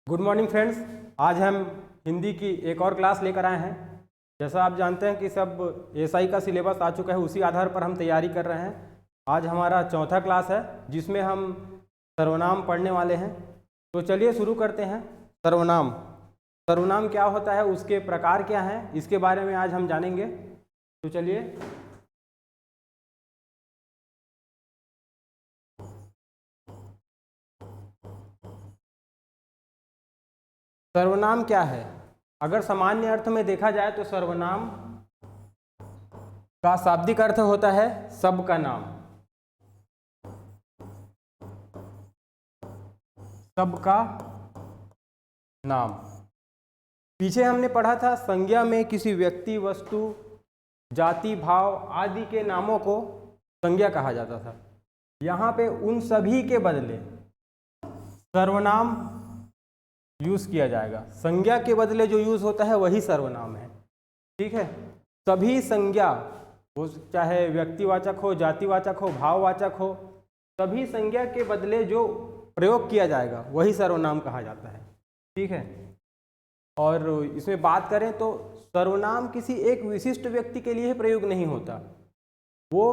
Good morning friends. आज हम हिंदी की एक और क्लास लेकर आए हैं। जैसा आप जानते हैं कि सब एसआई का सिलेबस आ चुका है, उसी आधार पर हम तैयारी कर रहे हैं। आज हमारा चौथा क्लास है जिसमें हम सर्वनाम पढ़ने वाले हैं। तो चलिए शुरू करते हैं। सर्वनाम सर्वनाम क्या होता है, उसके प्रकार क्या हैं, इसके बारे में आज हम जानेंगे। तो चलिए सर्वनाम क्या है। अगर सामान्य अर्थ में देखा जाए तो सर्वनाम का शाब्दिक अर्थ होता है सबका नाम। सबका नाम। पीछे हमने पढ़ा था संज्ञा में किसी व्यक्ति, वस्तु, जाति, भाव आदि के नामों को संज्ञा कहा जाता था। यहाँ पे उन सभी के बदले सर्वनाम यूज किया जाएगा। संज्ञा के बदले जो यूज होता है वही सर्वनाम है। ठीक है, सभी संज्ञा, वो चाहे व्यक्तिवाचक हो, जातिवाचक हो, भाववाचक हो, सभी संज्ञा के बदले जो प्रयोग किया जाएगा वही सर्वनाम कहा जाता है। ठीक है, और इसमें बात करें तो सर्वनाम किसी एक विशिष्ट व्यक्ति के लिए प्रयोग नहीं होता, वो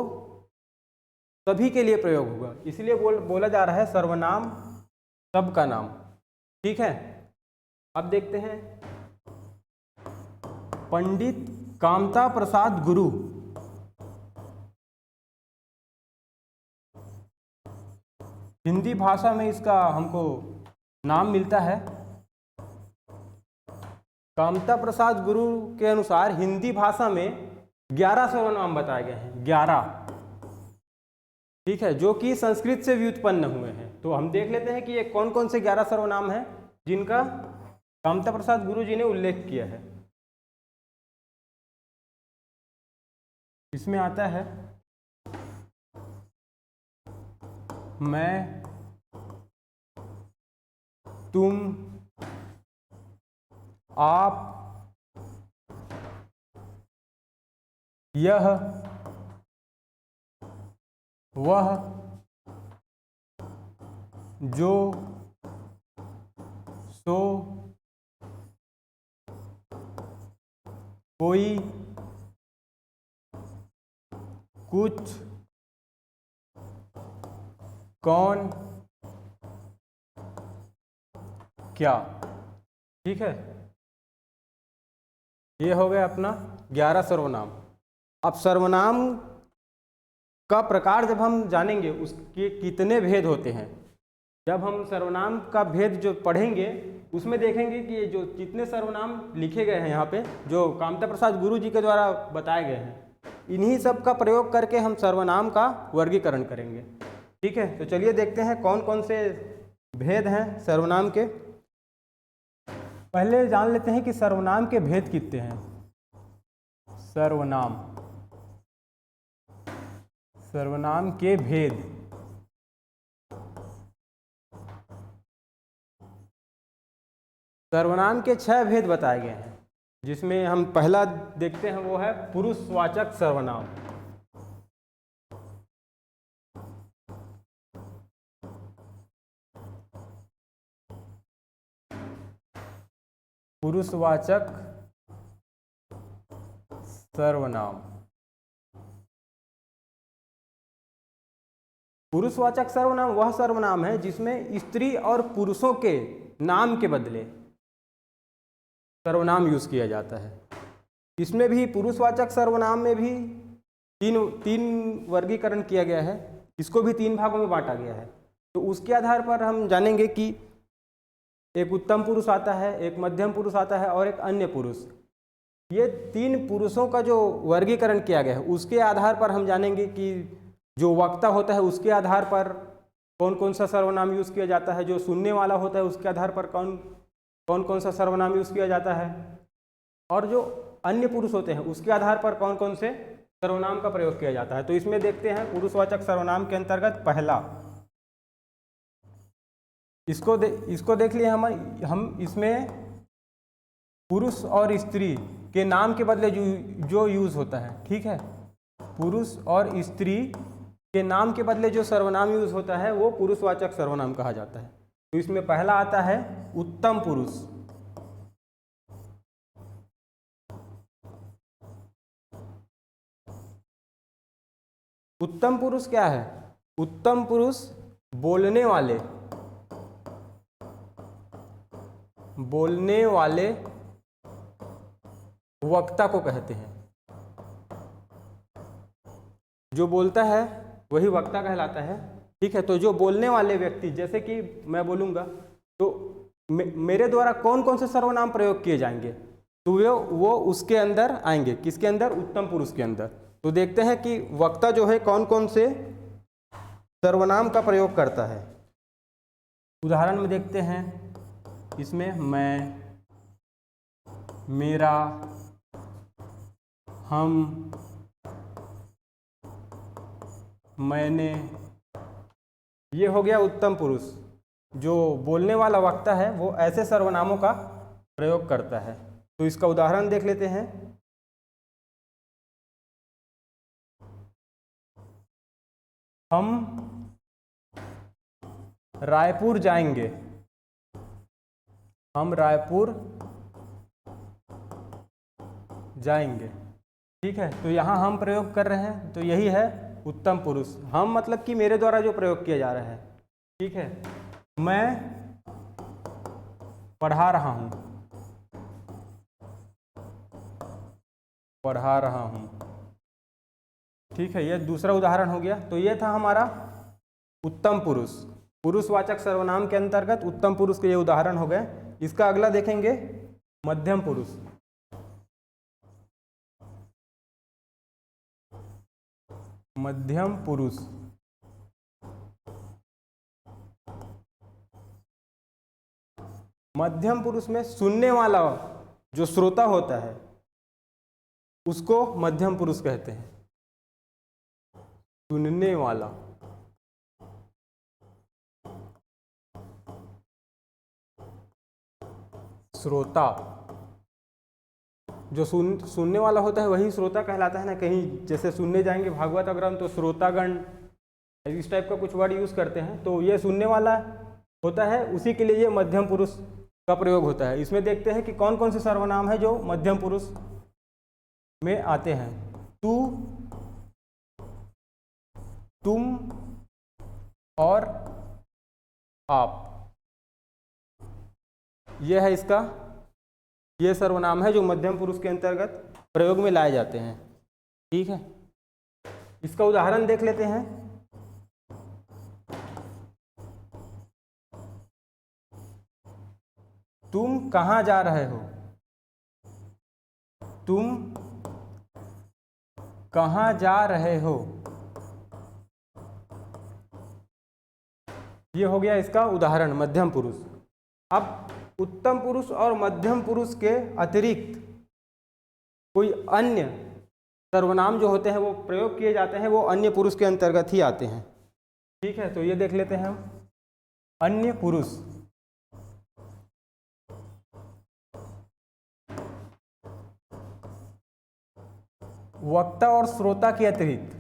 सभी के लिए प्रयोग होगा। इसलिए बोला जा रहा है सर्वनाम सबका नाम। ठीक है, अब देखते हैं पंडित कामता प्रसाद गुरु। हिंदी भाषा में इसका हमको नाम मिलता है। कामता प्रसाद गुरु के अनुसार हिंदी भाषा में 11 सर्वनाम बताए गए हैं। 11, ठीक है, जो कि संस्कृत से व्युत्पन्न हुए हैं। तो हम देख लेते हैं कि ये कौन कौन से 11 सर्वनाम हैं जिनका कामता प्रसाद गुरु जी ने उल्लेख किया है। इसमें आता है मैं, तुम, आप, यह, वह, जो, सो, कोई, कुछ, कौन, क्या। ठीक है, ये हो गया अपना 11 सर्वनाम। अब सर्वनाम का प्रकार जब हम जानेंगे उसके कितने भेद होते हैं, जब हम सर्वनाम का भेद जो पढ़ेंगे उसमें देखेंगे कि ये जो जितने सर्वनाम लिखे गए हैं यहाँ पे, जो कामता प्रसाद गुरु जी के द्वारा बताए गए हैं, इन्हीं सब का प्रयोग करके हम सर्वनाम का वर्गीकरण करेंगे। ठीक है, तो चलिए देखते हैं कौन कौन से भेद हैं सर्वनाम के। पहले जान लेते हैं कि सर्वनाम के भेद कितने हैं। सर्वनाम के भेद। सर्वनाम के 6 भेद बताए गए हैं, जिसमें हम पहला देखते हैं वो है पुरुषवाचक सर्वनाम। पुरुषवाचक सर्वनाम। पुरुषवाचक सर्वनाम वह सर्वनाम है जिसमें स्त्री और पुरुषों के नाम के बदले सर्वनाम यूज किया जाता है। इसमें भी पुरुषवाचक सर्वनाम में भी तीन वर्गीकरण किया गया है। इसको भी 3 भागों में बांटा गया है। तो उसके आधार पर हम जानेंगे कि एक उत्तम पुरुष आता है, एक मध्यम पुरुष आता है और एक अन्य पुरुष। ये 3 पुरुषों का जो वर्गीकरण किया गया है उसके आधार पर हम जानेंगे कि जो वक्ता होता है उसके आधार पर कौन कौन सा सर्वनाम यूज किया जाता है, जो सुनने वाला होता है उसके आधार पर कौन कौन सा सर्वनाम यूज किया जाता है, और जो अन्य पुरुष होते हैं उसके आधार पर कौन कौन से सर्वनाम का प्रयोग किया जाता है। तो इसमें देखते हैं पुरुषवाचक सर्वनाम के अंतर्गत पहला, इसको देख लिए हम इसमें पुरुष और स्त्री के नाम के बदले जो यूज होता है। ठीक है, पुरुष और स्त्री के नाम के बदले जो सर्वनाम यूज होता है वो पुरुषवाचक सर्वनाम कहा जाता है। तो इसमें पहला आता है उत्तम पुरुष। उत्तम पुरुष क्या है? उत्तम पुरुष बोलने वाले वक्ता को कहते हैं। जो बोलता है वही वक्ता कहलाता है। ठीक है, तो जो बोलने वाले व्यक्ति, जैसे कि मैं बोलूँगा तो मेरे द्वारा कौन कौन से सर्वनाम प्रयोग किए जाएंगे, तो वो उसके अंदर आएंगे। किसके अंदर? उत्तम पुरुष के अंदर। तो देखते हैं कि वक्ता जो है कौन कौन से सर्वनाम का प्रयोग करता है। उदाहरण में देखते हैं, इसमें मैं, मेरा, हम, मैंने, ये हो गया उत्तम पुरुष। जो बोलने वाला वक्ता है वो ऐसे सर्वनामों का प्रयोग करता है। तो इसका उदाहरण देख लेते हैं। हम रायपुर जाएंगे। हम रायपुर जाएंगे। ठीक है, तो यहाँ हम प्रयोग कर रहे हैं, तो यही है उत्तम पुरुष। हम मतलब कि मेरे द्वारा जो प्रयोग किया जा रहा है। ठीक है, मैं पढ़ा रहा हूँ। पढ़ा रहा हूँ। ठीक है, यह दूसरा उदाहरण हो गया। तो ये था हमारा उत्तम पुरुष। पुरुषवाचक सर्वनाम के अंतर्गत उत्तम पुरुष के ये उदाहरण हो गए। इसका अगला देखेंगे मध्यम पुरुष। मध्यम पुरुष मध्यम पुरुष में सुनने वाला जो श्रोता होता है उसको मध्यम पुरुष कहते हैं। सुनने वाला, श्रोता, जो सुनने वाला होता है वही श्रोता कहलाता है ना। कहीं जैसे सुनने जाएंगे भागवत ग्रंथ तो श्रोतागण इस टाइप का कुछ वर्ड यूज करते हैं, तो ये सुनने वाला होता है, उसी के लिए ये मध्यम पुरुष का प्रयोग होता है। इसमें देखते हैं कि कौन कौन से सर्वनाम है जो मध्यम पुरुष में आते हैं। तू, तुम और आप, यह है इसका, ये सर्वनाम है जो मध्यम पुरुष के अंतर्गत प्रयोग में लाए जाते हैं। ठीक है, इसका उदाहरण देख लेते हैं। तुम कहाँ जा रहे हो? तुम कहाँ जा रहे हो? ये हो गया इसका उदाहरण मध्यम पुरुष। अब उत्तम पुरुष और मध्यम पुरुष के अतिरिक्त कोई अन्य सर्वनाम जो होते हैं वो प्रयोग किए जाते हैं, वो अन्य पुरुष के अंतर्गत ही आते हैं। ठीक है, तो ये देख लेते हैं हम। अन्य पुरुष, वक्ता और श्रोता के अतिरिक्त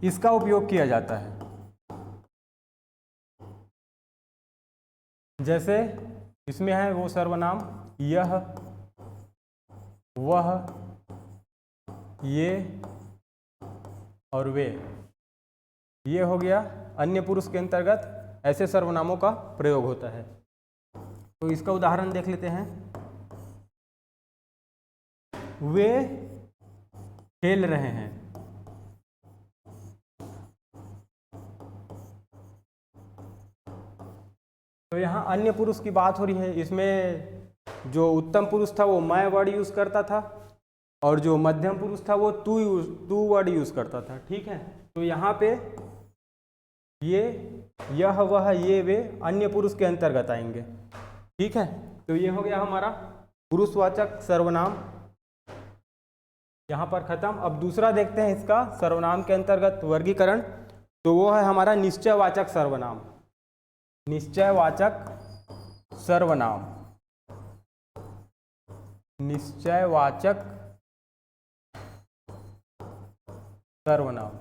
इसका उपयोग किया जाता है। जैसे इसमें है वो सर्वनाम यह, वह, ये और वे। ये हो गया अन्य पुरुष के अंतर्गत ऐसे सर्वनामों का प्रयोग होता है। तो इसका उदाहरण देख लेते हैं। वे खेल रहे हैं। तो यहाँ अन्य पुरुष की बात हो रही है। इसमें जो उत्तम पुरुष था वो मैं वर्ड यूज करता था और जो मध्यम पुरुष था वो तू वर्ड यूज करता था। ठीक है, तो यहाँ पे ये, यह, वह, ये, वे अन्य पुरुष के अंतर्गत आएंगे। ठीक है, तो ये हो गया हमारा पुरुषवाचक सर्वनाम यहाँ पर खत्म। अब दूसरा देखते हैं इसका सर्वनाम के अंतर्गत वर्गीकरण। तो वो है हमारा निश्चयवाचक सर्वनाम। निश्चयवाचक सर्वनाम, निश्चयवाचक सर्वनाम।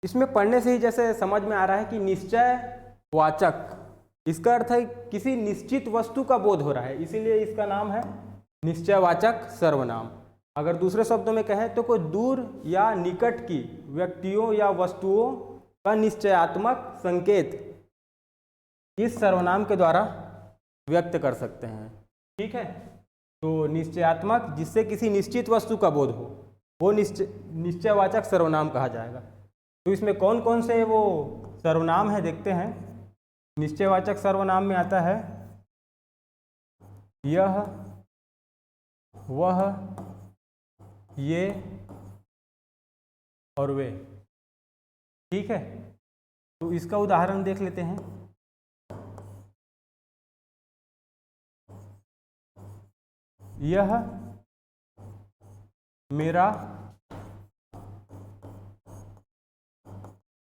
इसमें पढ़ने से ही जैसे समझ में आ रहा है कि निश्चय वाचक, इसका अर्थ है किसी निश्चित वस्तु का बोध हो रहा है, इसीलिए इसका नाम है निश्चयवाचक सर्वनाम। अगर दूसरे शब्दों में कहें तो कोई दूर या निकट की व्यक्तियों या वस्तुओं का निश्चयात्मक संकेत इस सर्वनाम के द्वारा व्यक्त कर सकते हैं। ठीक है, तो निश्चयात्मक जिससे किसी निश्चित वस्तु का बोध हो वो निश्चयवाचक सर्वनाम कहा जाएगा। तो इसमें कौन कौन से वो सर्वनाम है देखते हैं। निश्चयवाचक सर्वनाम में आता है यह, वह, ये और वे। ठीक है, तो इसका उदाहरण देख लेते हैं। यह मेरा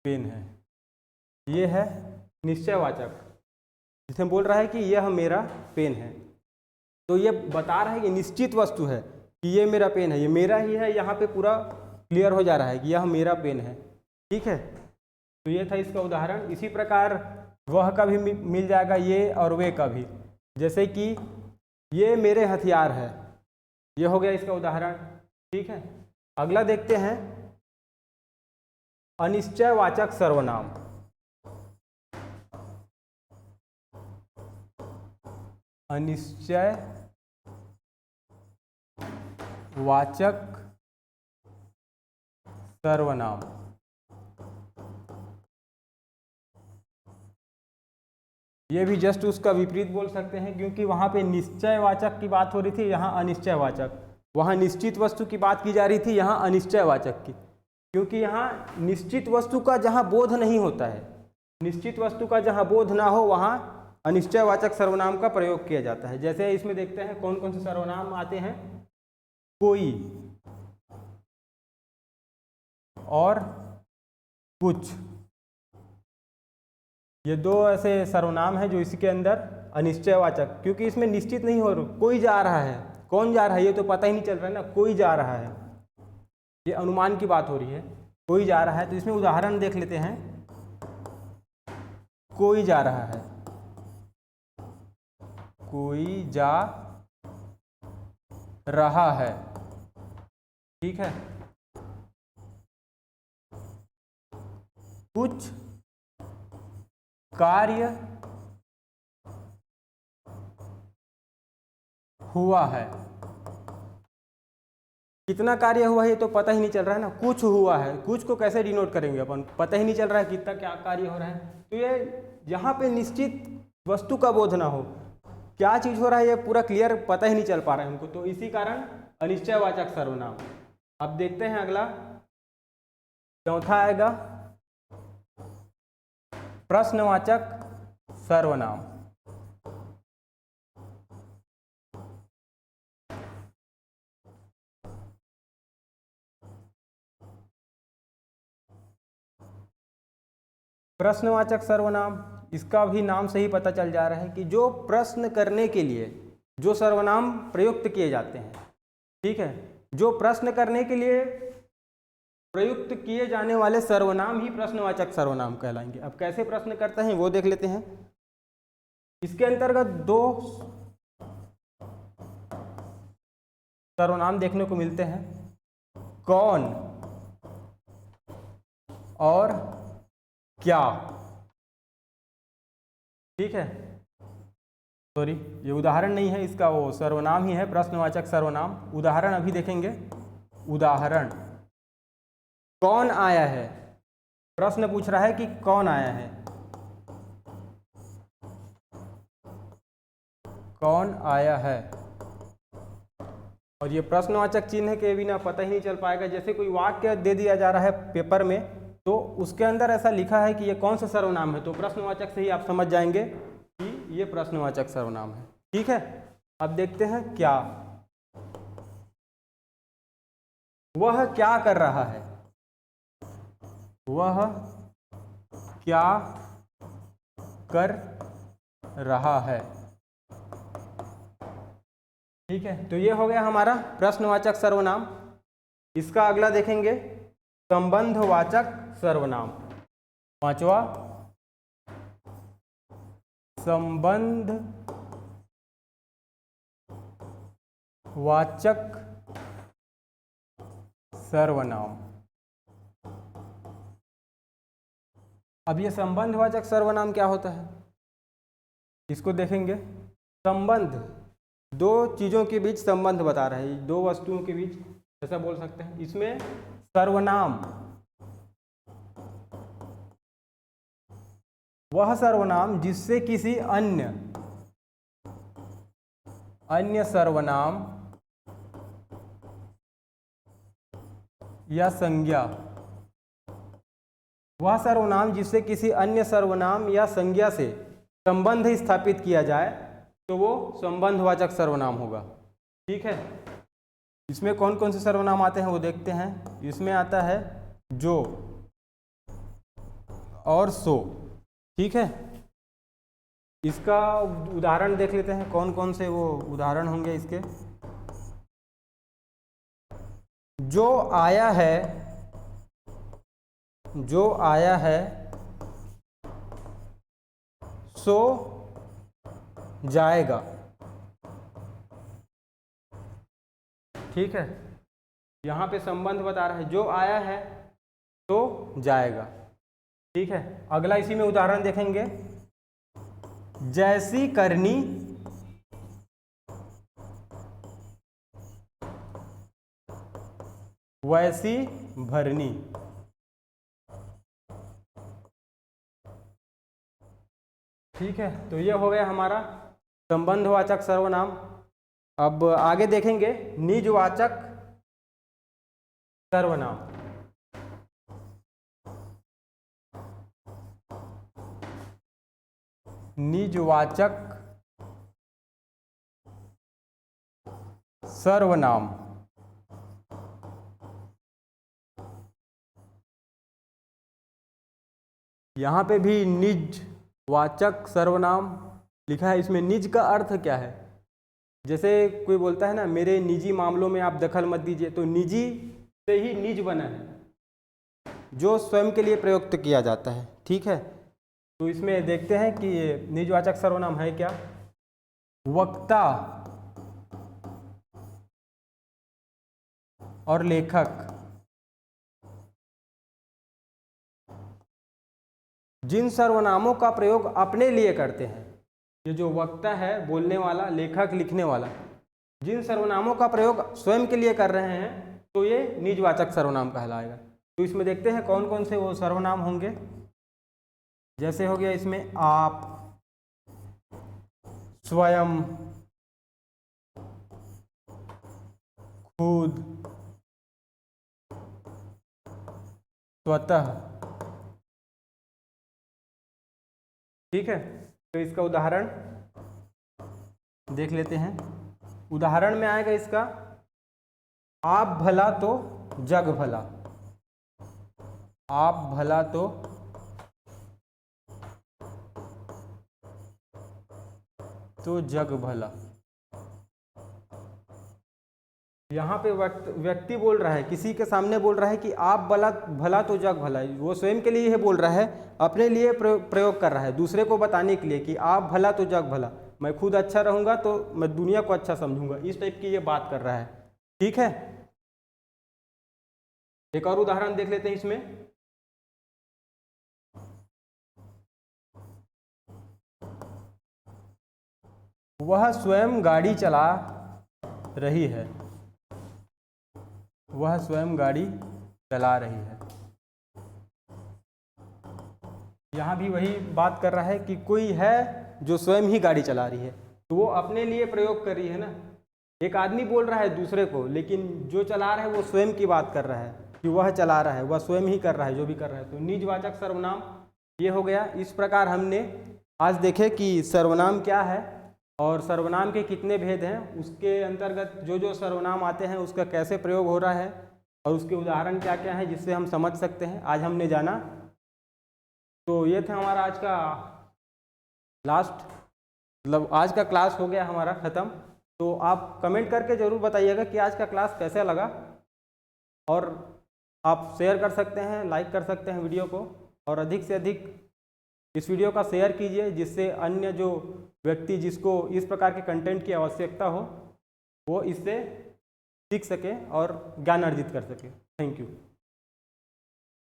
पेन है, ये है निश्चयवाचक, जिसमें बोल रहा है कि यह मेरा पेन है। तो ये बता रहा है कि निश्चित वस्तु है कि ये मेरा पेन है, ये मेरा ही है, यहाँ पे पूरा क्लियर हो जा रहा है कि यह मेरा पेन है। ठीक है, तो ये था इसका उदाहरण। इसी प्रकार वह का भी मिल जाएगा, ये और वे का भी। जैसे कि ये मेरे हथियार है, ये हो गया इसका उदाहरण। ठीक है, अगला देखते हैं अनिश्चयवाचक सर्वनाम। अनिश्चयवाचक सर्वनाम। ये भी जस्ट उसका विपरीत बोल सकते हैं, क्योंकि वहाँ पे निश्चयवाचक की बात हो रही थी, यहाँ अनिश्चयवाचक। वहाँ निश्चित वस्तु की बात की जा रही थी, यहाँ अनिश्चयवाचक की। क्योंकि यहाँ निश्चित वस्तु का जहाँ बोध नहीं होता है, निश्चित वस्तु का जहाँ बोध ना हो वहाँ अनिश्चयवाचक सर्वनाम का प्रयोग किया जाता है। जैसे इसमें देखते हैं कौन कौन से सर्वनाम आते हैं। कोई और कुछ, ये दो ऐसे सर्वनाम हैं जो इसके अंदर अनिश्चयवाचक, क्योंकि इसमें निश्चित नहीं हो रहा, कोई जा रहा है, कौन जा रहा है ये तो पता ही नहीं चल रहा है ना, कोई जा रहा है, ये अनुमान की बात हो रही है, कोई जा रहा है। तो इसमें उदाहरण देख लेते हैं। कोई जा रहा है, कोई जा रहा है। ठीक है, कुछ कार्य हुआ है। कितना कार्य हुआ है ये तो पता ही नहीं चल रहा है ना, कुछ हुआ है, कुछ को कैसे डिनोट करेंगे अपन, पता ही नहीं चल रहा है कितना क्या कार्य हो रहा है। तो ये यहाँ पे निश्चित वस्तु का बोध ना हो, क्या चीज हो रहा है ये पूरा क्लियर पता ही नहीं चल पा रहा है हमको, तो इसी कारण अनिश्चयवाचक सर्वनाम। अब देखते हैं अगला, चौथा आएगा प्रश्नवाचक सर्वनाम। प्रश्नवाचक सर्वनाम, इसका भी नाम से ही पता चल जा रहा है कि जो प्रश्न करने के लिए जो सर्वनाम प्रयुक्त किए जाते हैं। ठीक है, जो प्रश्न करने के लिए प्रयुक्त किए जाने वाले सर्वनाम ही प्रश्नवाचक सर्वनाम कहलाएंगे। अब कैसे प्रश्न करते हैं वो देख लेते हैं। इसके अंतर्गत दो सर्वनाम देखने को मिलते हैं, कौन और क्या। ठीक है, सॉरी ये उदाहरण नहीं है, इसका वो सर्वनाम ही है, प्रश्नवाचक सर्वनाम। उदाहरण अभी देखेंगे। उदाहरण, कौन आया है, प्रश्न पूछ रहा है कि कौन आया है, कौन आया है। और ये प्रश्नवाचक चिन्ह के बिना पता ही नहीं चल पाएगा। जैसे कोई वाक्य दे दिया जा रहा है पेपर में, तो उसके अंदर ऐसा लिखा है कि ये कौन सा सर्वनाम है, तो प्रश्नवाचक से ही आप समझ जाएंगे कि ये प्रश्नवाचक सर्वनाम है। ठीक है, अब देखते हैं क्या। वह क्या कर रहा है, वह क्या कर रहा है। ठीक है, तो ये हो गया हमारा प्रश्नवाचक सर्वनाम। इसका अगला देखेंगे संबंधवाचक सर्वनाम। पांचवा, संबंधवाचक सर्वनाम। अब ये संबंधवाचक सर्वनाम क्या होता है, इसको देखेंगे। संबंध, दो चीज़ों के बीच संबंध बता रहा है, दो वस्तुओं के बीच, ऐसा बोल सकते हैं। इसमें सर्वनाम, वह सर्वनाम जिससे किसी अन्य सर्वनाम या संज्ञा, वह सर्वनाम जिससे किसी अन्य सर्वनाम या संज्ञा से संबंध स्थापित किया जाए तो वो संबंधवाचक सर्वनाम होगा। ठीक है, इसमें कौन कौन से सर्वनाम आते हैं वो देखते हैं। इसमें आता है जो और सो। ठीक है, इसका उदाहरण देख लेते हैं, कौन कौन से वो उदाहरण होंगे इसके। जो आया है, जो आया है सो जाएगा। ठीक है, यहाँ पे संबंध बता रहा है, जो आया है तो जाएगा। ठीक है, अगला इसी में उदाहरण देखेंगे। जैसी करनी वैसी भरनी। ठीक है, तो ये हो गया हमारा संबंधवाचक सर्वनाम। अब आगे देखेंगे निजवाचक सर्वनाम। निजवाचक सर्वनाम। यहाँ पे भी निजवाचक सर्वनाम लिखा है। इसमें निज का अर्थ क्या है, जैसे कोई बोलता है ना, मेरे निजी मामलों में आप दखल मत दीजिए, तो निजी से ही निज बना है, जो स्वयं के लिए प्रयुक्त किया जाता है। ठीक है, तो इसमें देखते हैं कि ये निजवाचक सर्वनाम है क्या। वक्ता और लेखक, जिन सर्वनामों का प्रयोग अपने लिए करते हैं, ये जो वक्ता है बोलने वाला, लेखक लिखने वाला, जिन सर्वनामों का प्रयोग स्वयं के लिए कर रहे हैं तो ये निजवाचक सर्वनाम कहलाएगा। तो इसमें देखते हैं कौन कौन से वो सर्वनाम होंगे। जैसे हो गया इसमें आप, स्वयं, खुद, स्वतः। ठीक है, तो इसका उदाहरण देख लेते हैं। उदाहरण में आएगा इसका, आप भला तो जग भला। आप भला तो जग भला। यहाँ पे व्यक्ति बोल रहा है, किसी के सामने बोल रहा है कि आप भला तो जग भला। वो स्वयं के लिए यह बोल रहा है, अपने लिए प्रयोग कर रहा है, दूसरे को बताने के लिए कि आप भला तो जग भला, मैं खुद अच्छा रहूँगा तो मैं दुनिया को अच्छा समझूंगा, इस टाइप की ये बात कर रहा है। ठीक है, एक और उदाहरण देख लेते हैं इसमें। वह स्वयं गाड़ी चला रही है। वह स्वयं गाड़ी चला रही है। यहाँ भी वही बात कर रहा है कि कोई है जो स्वयं ही गाड़ी चला रही है, तो वो अपने लिए प्रयोग कर रही है ना। एक आदमी बोल रहा है दूसरे को, लेकिन जो चला रहा है वो स्वयं की बात कर रहा है कि वह चला रहा है, वह स्वयं ही कर रहा है जो भी कर रहा है। तो निजवाचक सर्वनाम ये हो गया। इस प्रकार हमने आज देखे कि सर्वनाम क्या है और सर्वनाम के कितने भेद हैं, उसके अंतर्गत जो जो सर्वनाम आते हैं उसका कैसे प्रयोग हो रहा है और उसके उदाहरण क्या क्या हैं जिससे हम समझ सकते हैं, आज हमने जाना। तो ये था हमारा आज का लास्ट, मतलब आज का क्लास हो गया हमारा ख़त्म। तो आप कमेंट करके ज़रूर बताइएगा कि आज का क्लास कैसा लगा और आप शेयर कर सकते हैं, लाइक कर सकते हैं वीडियो को, और अधिक से अधिक इस वीडियो का शेयर कीजिए, जिससे अन्य जो व्यक्ति जिसको इस प्रकार के कंटेंट की आवश्यकता हो वो इससे सीख सके और ज्ञान अर्जित कर सके। Thank you.